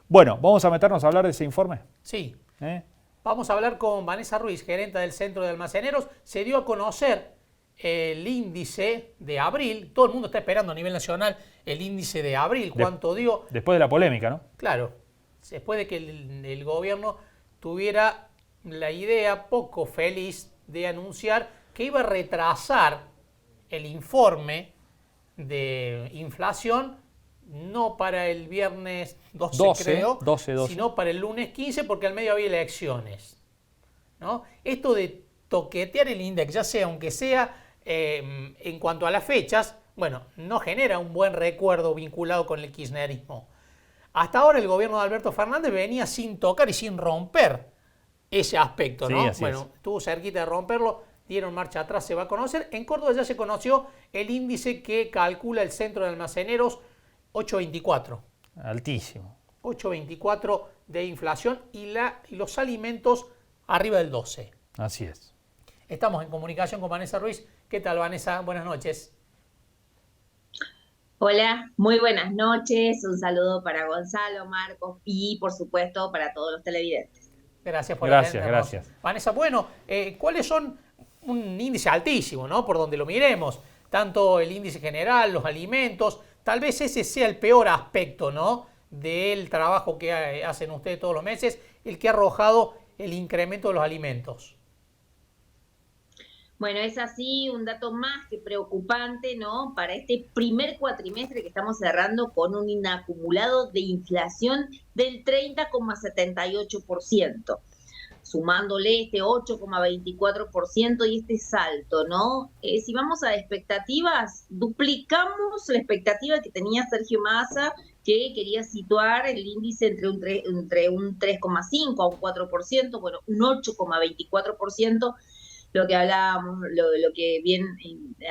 Bueno, vamos a meternos a hablar de ese informe. Sí. ¿Eh? Vamos a hablar con Vanessa Ruiz, gerente del Centro de Almaceneros. Se dio a conocer el índice de abril. Todo el mundo está esperando a nivel nacional el índice de abril. ¿Cuánto dio? Después de la polémica, ¿no? Claro, después de que el gobierno tuviera la idea poco feliz de anunciar que iba a retrasar el informe de inflación, no para el viernes 12, creo, 12. sino para el lunes 15, porque al medio había elecciones, ¿no? Esto de toquetear el índice, ya sea, aunque sea en cuanto a las fechas, bueno, no genera un buen recuerdo vinculado con el kirchnerismo. Hasta ahora el gobierno de Alberto Fernández venía sin tocar y sin romper ese aspecto, ¿no? Sí, bueno, estuvo cerquita de romperlo, dieron marcha atrás, se va a conocer. En Córdoba ya se conoció el índice que calcula el Centro de Almaceneros, 8,24. Altísimo. 8,24 de inflación y los alimentos arriba del 12. Así es. Estamos en comunicación con Vanessa Ruiz. ¿Qué tal, Vanessa? Buenas noches. Hola, muy buenas noches. Un saludo para Gonzalo, Marcos y, por supuesto, para todos los televidentes. Gracias por atendernos. Gracias. Vanessa, bueno, ¿cuáles son un índice altísimo, ¿no? Por donde lo miremos, tanto el índice general, los alimentos, tal vez ese sea el peor aspecto, ¿no? Del trabajo que hacen ustedes todos los meses, el que ha arrojado el incremento de los alimentos. Bueno, es así un dato más que preocupante, ¿no? Para este primer cuatrimestre que estamos cerrando con un acumulado de inflación del 30,78%. Sumándole este 8,24% y este salto, ¿no? Si vamos a expectativas, duplicamos la expectativa que tenía Sergio Massa, que quería situar el índice entre un 3,5 a un 4%, bueno, un 8,24%, lo que hablábamos, lo que bien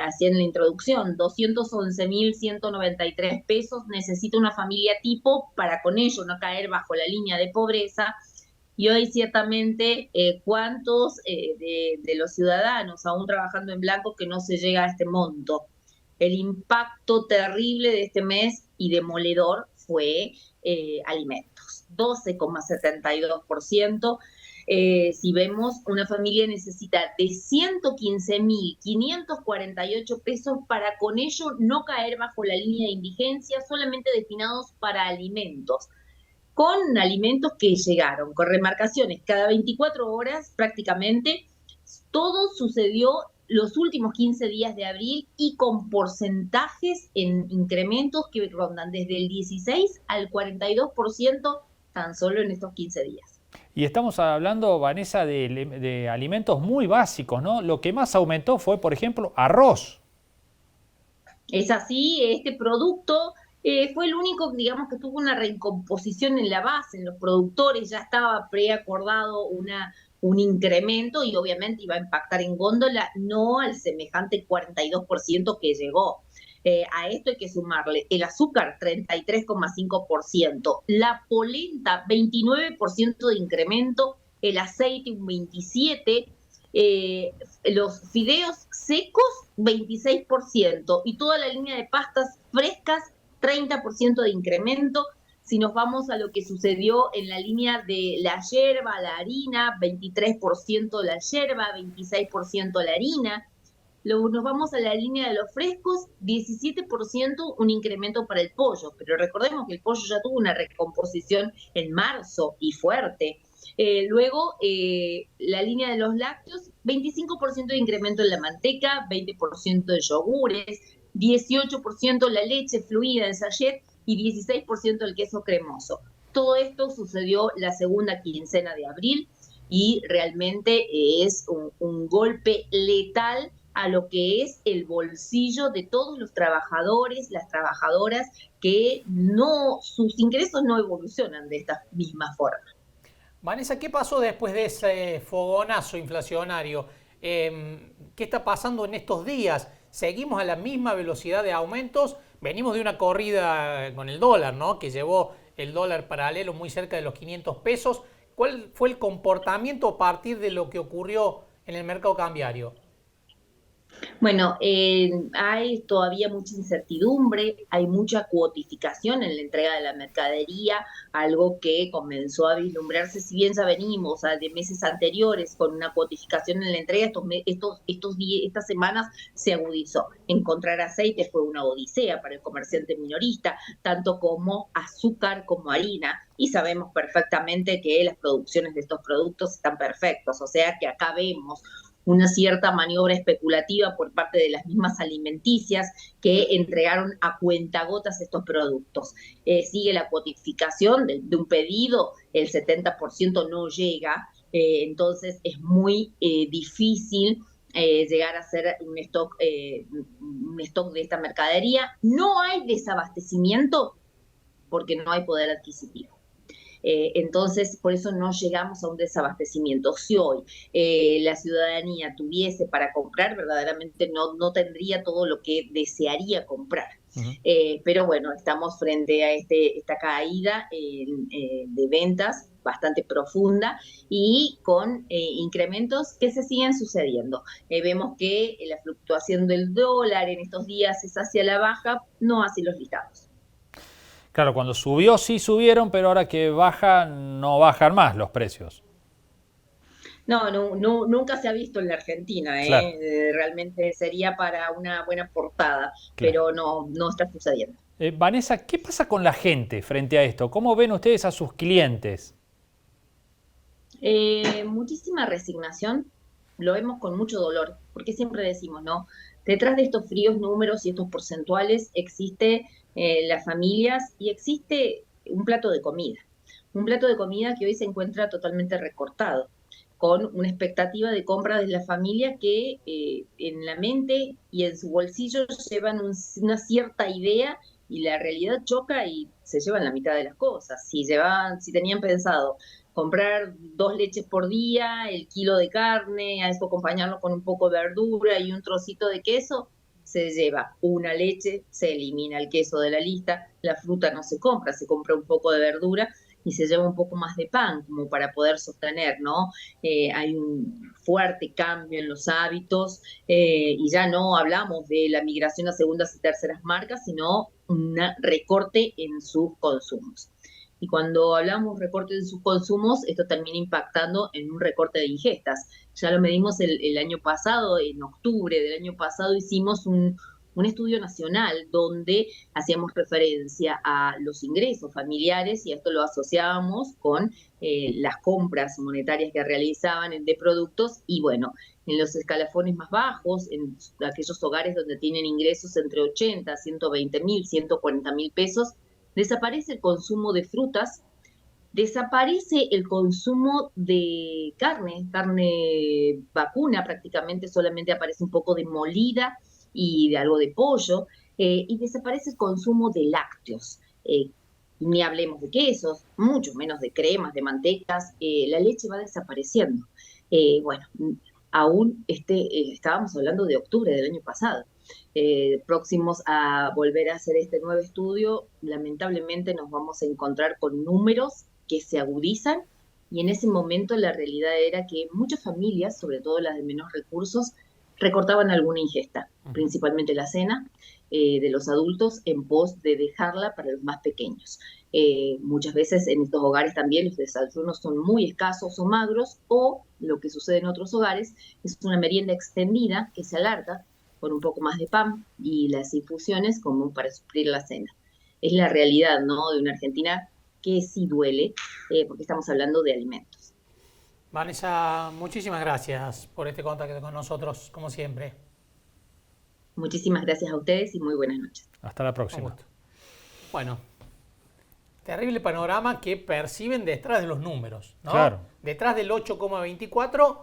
hacía en la introducción, 211.193 pesos necesita una familia tipo para con ello no caer bajo la línea de pobreza. Y hoy ciertamente cuántos de los ciudadanos aún trabajando en blanco que no se llega a este monto. El impacto terrible de este mes y demoledor fue alimentos, 12,72%. Si vemos, una familia necesita de 115.548 pesos para con ello no caer bajo la línea de indigencia, solamente destinados para alimentos, con alimentos que llegaron, con remarcaciones cada 24 horas prácticamente. Todo sucedió los últimos 15 días de abril y con porcentajes en incrementos que rondan desde el 16 al 42% tan solo en estos 15 días. Y estamos hablando, Vanessa, de alimentos muy básicos, ¿no? Lo que más aumentó fue, por ejemplo, arroz. Es así, este producto fue el único, digamos, que tuvo una recomposición en la base, en los productores, ya estaba preacordado un incremento y obviamente iba a impactar en góndola, no al semejante 42% que llegó. A esto hay que sumarle el azúcar, 33,5%, la polenta, 29% de incremento, el aceite, un 27%, los fideos secos, 26%, y toda la línea de pastas frescas, 30% de incremento. Si nos vamos a lo que sucedió en la línea de la yerba, la harina, 23% la yerba, 26% la harina. Nos vamos a la línea de los frescos, 17% un incremento para el pollo, pero recordemos que el pollo ya tuvo una recomposición en marzo y fuerte. Luego, la línea de los lácteos, 25% de incremento en la manteca, 20% de yogures, 18% la leche fluida en sachet y 16% el queso cremoso. Todo esto sucedió la segunda quincena de abril y realmente es un golpe letal a lo que es el bolsillo de todos los trabajadores, las trabajadoras, que sus ingresos no evolucionan de esta misma forma. Vanessa, ¿qué pasó después de ese fogonazo inflacionario? ¿Qué está pasando en estos días? ¿Seguimos a la misma velocidad de aumentos? Venimos de una corrida con el dólar, ¿no? Que llevó el dólar paralelo muy cerca de los 500 pesos. ¿Cuál fue el comportamiento a partir de lo que ocurrió en el mercado cambiario? Bueno, hay todavía mucha incertidumbre, hay mucha cuotificación en la entrega de la mercadería, algo que comenzó a vislumbrarse, si bien ya venimos de meses anteriores con una cuotificación en la entrega, estas semanas se agudizó. Encontrar aceite fue una odisea para el comerciante minorista, tanto como azúcar como harina, y sabemos perfectamente que las producciones de estos productos están perfectos, o sea que acá vemos una cierta maniobra especulativa por parte de las mismas alimenticias que entregaron a cuentagotas estos productos. Sigue la cuotificación de un pedido, el 70% no llega, entonces es muy difícil llegar a hacer un stock de esta mercadería. No hay desabastecimiento porque no hay poder adquisitivo. Entonces, por eso no llegamos a un desabastecimiento. Si hoy la ciudadanía tuviese para comprar, verdaderamente no tendría todo lo que desearía comprar. Pero bueno, estamos frente a esta caída de ventas bastante profunda y con incrementos que se siguen sucediendo. Vemos que la fluctuación del dólar en estos días es hacia la baja, no hacia los listados. Claro, cuando subió sí subieron, pero ahora que baja no bajan más los precios. Nunca se ha visto en la Argentina, Claro, realmente sería para una buena portada, claro. pero no está sucediendo. Vanessa, ¿qué pasa con la gente frente a esto? ¿Cómo ven ustedes a sus clientes? Muchísima resignación, lo vemos con mucho dolor, porque siempre decimos, ¿no? Detrás de estos fríos números y estos porcentuales existe las familias y existe un plato de comida que hoy se encuentra totalmente recortado, con una expectativa de compra de la familia que en la mente y en su bolsillo llevan una cierta idea y la realidad choca y se llevan la mitad de las cosas. Si tenían pensado comprar 2 leches por día, el kilo de carne, a eso acompañarlo con un poco de verdura y un trocito de queso, se lleva una leche, se elimina el queso de la lista, la fruta no se compra, se compra un poco de verdura y se lleva un poco más de pan como para poder sostener, ¿no? Hay un fuerte cambio en los hábitos y ya no hablamos de la migración a segundas y terceras marcas, sino un recorte en sus consumos. Y cuando hablamos recorte en sus consumos, esto termina impactando en un recorte de ingestas. Ya lo medimos el año pasado, en octubre del año pasado hicimos un estudio nacional donde hacíamos referencia a los ingresos familiares y esto lo asociábamos con las compras monetarias que realizaban de productos y bueno, en los escalafones más bajos, en aquellos hogares donde tienen ingresos entre 80, 120 mil, 140 mil pesos, desaparece el consumo de frutas, desaparece el consumo de carne vacuna prácticamente, solamente aparece un poco de molida y de algo de pollo, y desaparece el consumo de lácteos. Ni hablemos de quesos, mucho menos de cremas, de mantecas, la leche va desapareciendo. Bueno, aún estábamos hablando de octubre del año pasado. Próximos a volver a hacer este nuevo estudio, lamentablemente nos vamos a encontrar con números que se agudizan y en ese momento la realidad era que muchas familias, sobre todo las de menos recursos, recortaban alguna ingesta, principalmente la cena de los adultos en pos de dejarla para los más pequeños. Muchas veces en estos hogares también los desayunos son muy escasos o magros o lo que sucede en otros hogares es una merienda extendida que se alarga con un poco más de pan y las infusiones como para suplir la cena. Es la realidad, ¿no? De una Argentina que sí duele, porque estamos hablando de alimentos. Vanessa, muchísimas gracias por este contacto con nosotros, como siempre. Muchísimas gracias a ustedes y muy buenas noches. Hasta la Un próxima. gusto. Bueno, terrible panorama que perciben detrás de los números, ¿no? Claro. Detrás del 8,24,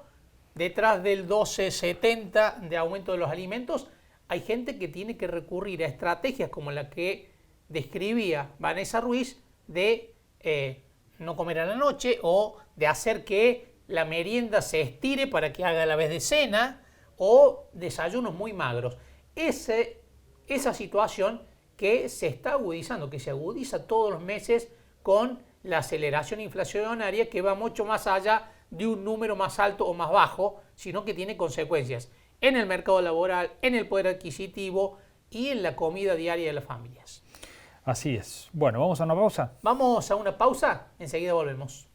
detrás del 12,70 de aumento de los alimentos, hay gente que tiene que recurrir a estrategias como la que describía Vanessa Ruiz de no comer a la noche o de hacer que la merienda se estire para que haga a la vez de cena o desayunos muy magros. Esa situación que se está agudizando, que se agudiza todos los meses con la aceleración inflacionaria que va mucho más allá de un número más alto o más bajo, sino que tiene consecuencias en el mercado laboral, en el poder adquisitivo y en la comida diaria de las familias. Así es. Bueno, vamos a una pausa. Vamos a una pausa, enseguida volvemos.